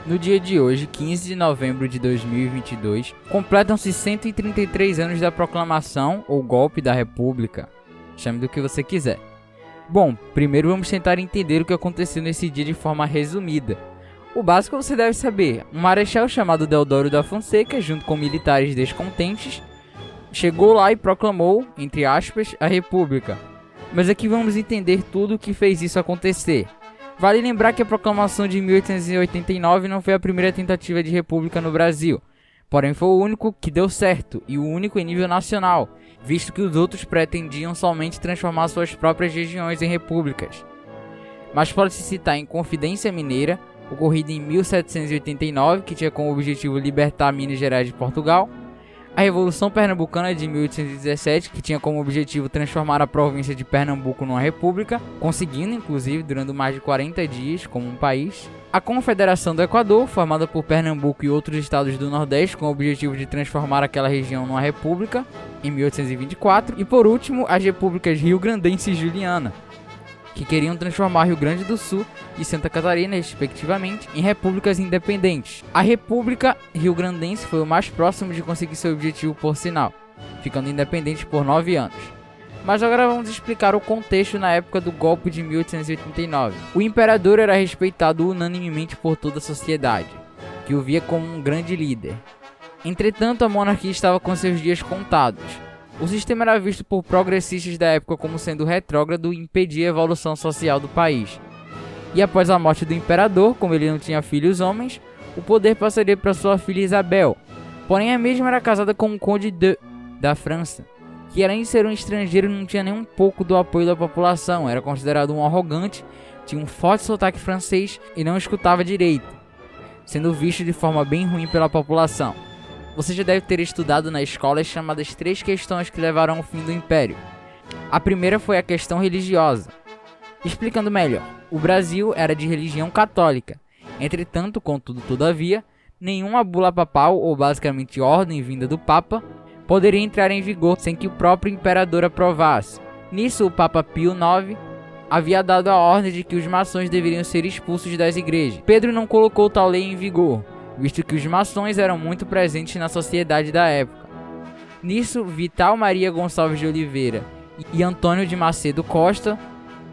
No dia de hoje, 15 de novembro de 2022, completam-se 133 anos da proclamação ou golpe da República. Chame do que você quiser. Bom, primeiro vamos tentar entender o que aconteceu nesse dia de forma resumida. O básico você deve saber: um marechal chamado Deodoro da Fonseca, junto com militares descontentes, chegou lá e proclamou, entre aspas, a República. Mas aqui vamos entender tudo o que fez isso acontecer. Vale lembrar que a proclamação de 1889 não foi a primeira tentativa de república no Brasil, porém foi o único que deu certo e o único em nível nacional, visto que os outros pretendiam somente transformar suas próprias regiões em repúblicas. Mas pode-se citar a Inconfidência Mineira, ocorrida em 1789, que tinha como objetivo libertar Minas Gerais de Portugal, a Revolução Pernambucana de 1817, que tinha como objetivo transformar a província de Pernambuco numa república, conseguindo inclusive durando mais de 40 dias como um país. A Confederação do Equador, formada por Pernambuco e outros estados do Nordeste, com o objetivo de transformar aquela região numa república, em 1824. E por último, as repúblicas Rio-Grandense e Juliana, que queriam transformar Rio Grande do Sul e Santa Catarina, respectivamente, em repúblicas independentes. A República Rio-Grandense foi o mais próximo de conseguir seu objetivo, por sinal, ficando independente por 9 anos. Mas agora vamos explicar o contexto na época do golpe de 1889. O imperador era respeitado unanimemente por toda a sociedade, que o via como um grande líder. Entretanto, a monarquia estava com seus dias contados. O sistema era visto por progressistas da época como sendo retrógrado e impedia a evolução social do país. E após a morte do imperador, como ele não tinha filhos homens, o poder passaria para sua filha Isabel. Porém, a mesma era casada com o Conde da França, que além de ser um estrangeiro não tinha nem um pouco do apoio da população, era considerado um arrogante, tinha um forte sotaque francês e não escutava direito, sendo visto de forma bem ruim pela população. Você já deve ter estudado na escola as chamadas 3 questões que levaram ao fim do Império. A primeira foi a questão religiosa. Explicando melhor, o Brasil era de religião católica. Entretanto, contudo, todavia, nenhuma bula papal, ou basicamente ordem vinda do Papa, poderia entrar em vigor sem que o próprio imperador aprovasse. Nisso, o Papa Pio IX havia dado a ordem de que os maçons deveriam ser expulsos das igrejas. Pedro não colocou tal lei em vigor, visto que os maçons eram muito presentes na sociedade da época. Nisso, Vital Maria Gonçalves de Oliveira e Antônio de Macedo Costa,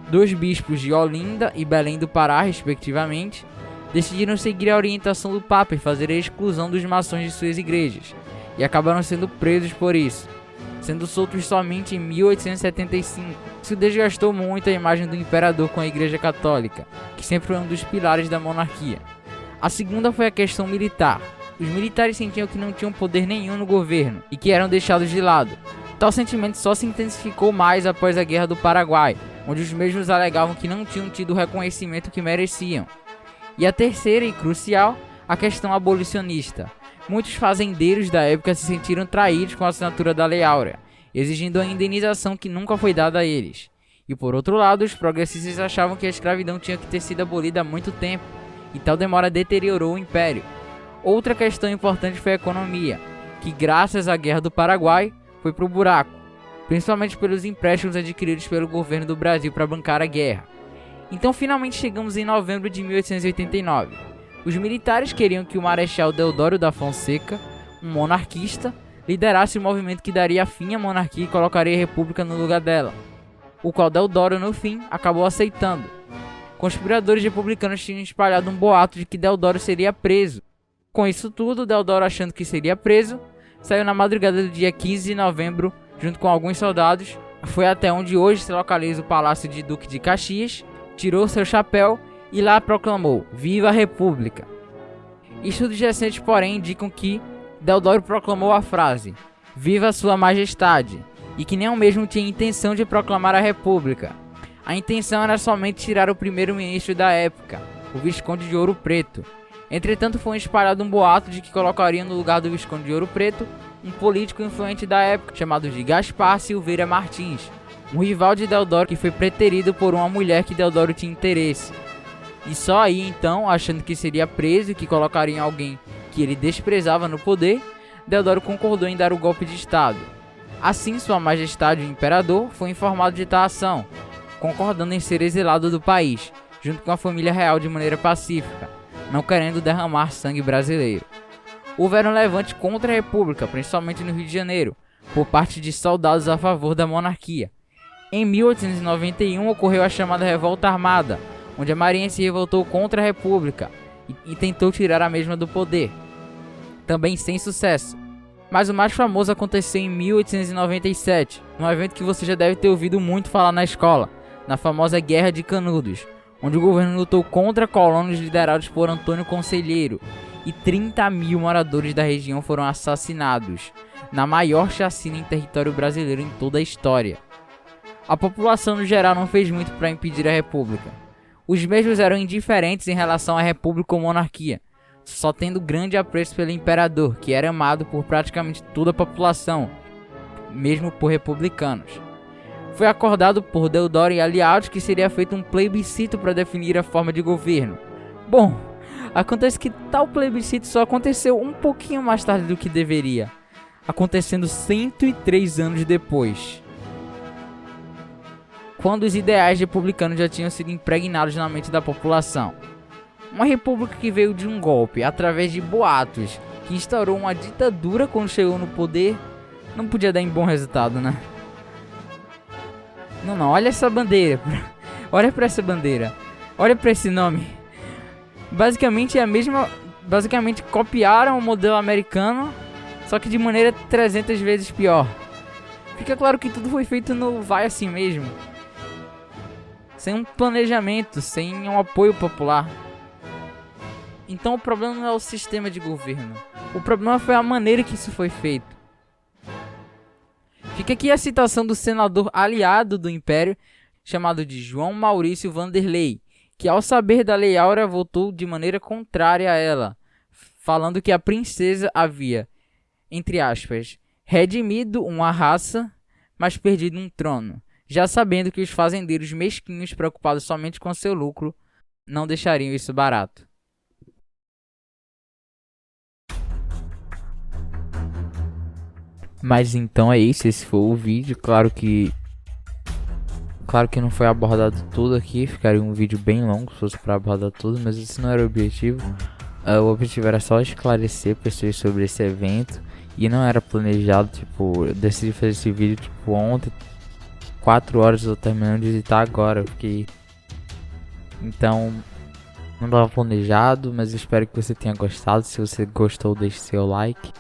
2 bispos de Olinda e Belém do Pará, respectivamente, decidiram seguir a orientação do Papa e fazer a exclusão dos maçons de suas igrejas, e acabaram sendo presos por isso, sendo soltos somente em 1875. Isso desgastou muito a imagem do imperador com a Igreja Católica, que sempre foi um dos pilares da monarquia. A segunda foi a questão militar. Os militares sentiam que não tinham poder nenhum no governo e que eram deixados de lado. Tal sentimento só se intensificou mais após a Guerra do Paraguai, onde os mesmos alegavam que não tinham tido o reconhecimento que mereciam. E a terceira e crucial, a questão abolicionista. Muitos fazendeiros da época se sentiram traídos com a assinatura da Lei Áurea, exigindo a indenização que nunca foi dada a eles. E por outro lado, os progressistas achavam que a escravidão tinha que ter sido abolida há muito tempo, e tal demora deteriorou o império. Outra questão importante foi a economia, que graças à Guerra do Paraguai foi pro buraco, principalmente pelos empréstimos adquiridos pelo governo do Brasil para bancar a guerra. Então finalmente chegamos em novembro de 1889. Os militares queriam que o Marechal Deodoro da Fonseca, um monarquista, liderasse o movimento que daria fim à monarquia e colocaria a república no lugar dela, o qual Deodoro no fim acabou aceitando. Conspiradores republicanos tinham espalhado um boato de que Deodoro seria preso. Com isso tudo, Deodoro, achando que seria preso, saiu na madrugada do dia 15 de novembro, junto com alguns soldados, foi até onde hoje se localiza o Palácio de Duque de Caxias, tirou seu chapéu e lá proclamou: "Viva a República!". Estudos recentes, porém, indicam que Deodoro proclamou a frase: "Viva Sua Majestade!", e que nem o mesmo tinha intenção de proclamar a República. A intenção era somente tirar o primeiro-ministro da época, o Visconde de Ouro Preto. Entretanto, foi espalhado um boato de que colocariam no lugar do Visconde de Ouro Preto um político influente da época, chamado de Gaspar Silveira Martins, um rival de Deodoro que foi preterido por uma mulher que Deodoro tinha interesse. E só aí então, achando que seria preso e que colocariam alguém que ele desprezava no poder, Deodoro concordou em dar o golpe de estado. Assim, Sua Majestade o Imperador foi informado de tal ação, concordando em ser exilado do país, junto com a família real de maneira pacífica. não querendo derramar sangue brasileiro. Houveram levantes contra a República, principalmente no Rio de Janeiro, por parte de soldados a favor da monarquia. Em 1891 ocorreu a chamada Revolta Armada, onde a Marinha se revoltou contra a República e tentou tirar a mesma do poder, também sem sucesso. Mas o mais famoso aconteceu em 1897, num evento que você já deve ter ouvido muito falar na escola, na famosa Guerra de Canudos, onde o governo lutou contra colônios liderados por Antônio Conselheiro, e 30 mil moradores da região foram assassinados, na maior chacina em território brasileiro em toda a história. A população no geral não fez muito para impedir a república. Os mesmos eram indiferentes em relação à república ou monarquia, só tendo grande apreço pelo imperador, que era amado por praticamente toda a população, mesmo por republicanos. Foi acordado por Deodoro e aliados que seria feito um plebiscito para definir a forma de governo. Bom, acontece que tal plebiscito só aconteceu um pouquinho mais tarde do que deveria, acontecendo 103 anos depois, quando os ideais republicanos já tinham sido impregnados na mente da população. Uma república que veio de um golpe, através de boatos, que instaurou uma ditadura quando chegou no poder, não podia dar em bom resultado, né? Não, olha essa bandeira. Olha pra essa bandeira. Olha pra esse nome. Basicamente é a mesma... Basicamente copiaram o modelo americano, só que de maneira 300 vezes pior. Fica claro que tudo foi feito no vai assim mesmo, sem um planejamento, sem um apoio popular. Então o problema não é o sistema de governo, o problema foi a maneira que isso foi feito. Fica aqui a citação do senador aliado do Império, chamado de João Maurício Vanderlei, que ao saber da Lei Áurea votou de maneira contrária a ela, falando que a princesa havia, entre aspas, redimido uma raça, mas perdido um trono, já sabendo que os fazendeiros mesquinhos preocupados somente com seu lucro não deixariam isso barato. Mas então é isso, esse foi o vídeo. Claro que não foi abordado tudo aqui, ficaria um vídeo bem longo se fosse para abordar tudo, mas esse não era o objetivo. O objetivo era só esclarecer pessoas sobre esse evento e não era planejado. Tipo, eu decidi fazer esse vídeo tipo ontem, 4 horas eu terminando de editar agora, porque então não estava planejado, mas eu espero que você tenha gostado. Se você gostou, deixe seu like.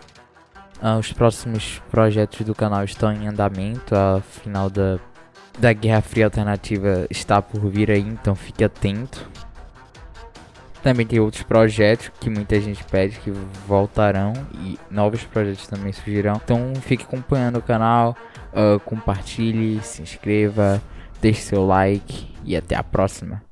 Os próximos projetos do canal estão em andamento, a final da Guerra Fria Alternativa está por vir aí, então fique atento. Também tem outros projetos que muita gente pede que voltarão e novos projetos também surgirão. Então fique acompanhando o canal, compartilhe, se inscreva, deixe seu like e até a próxima.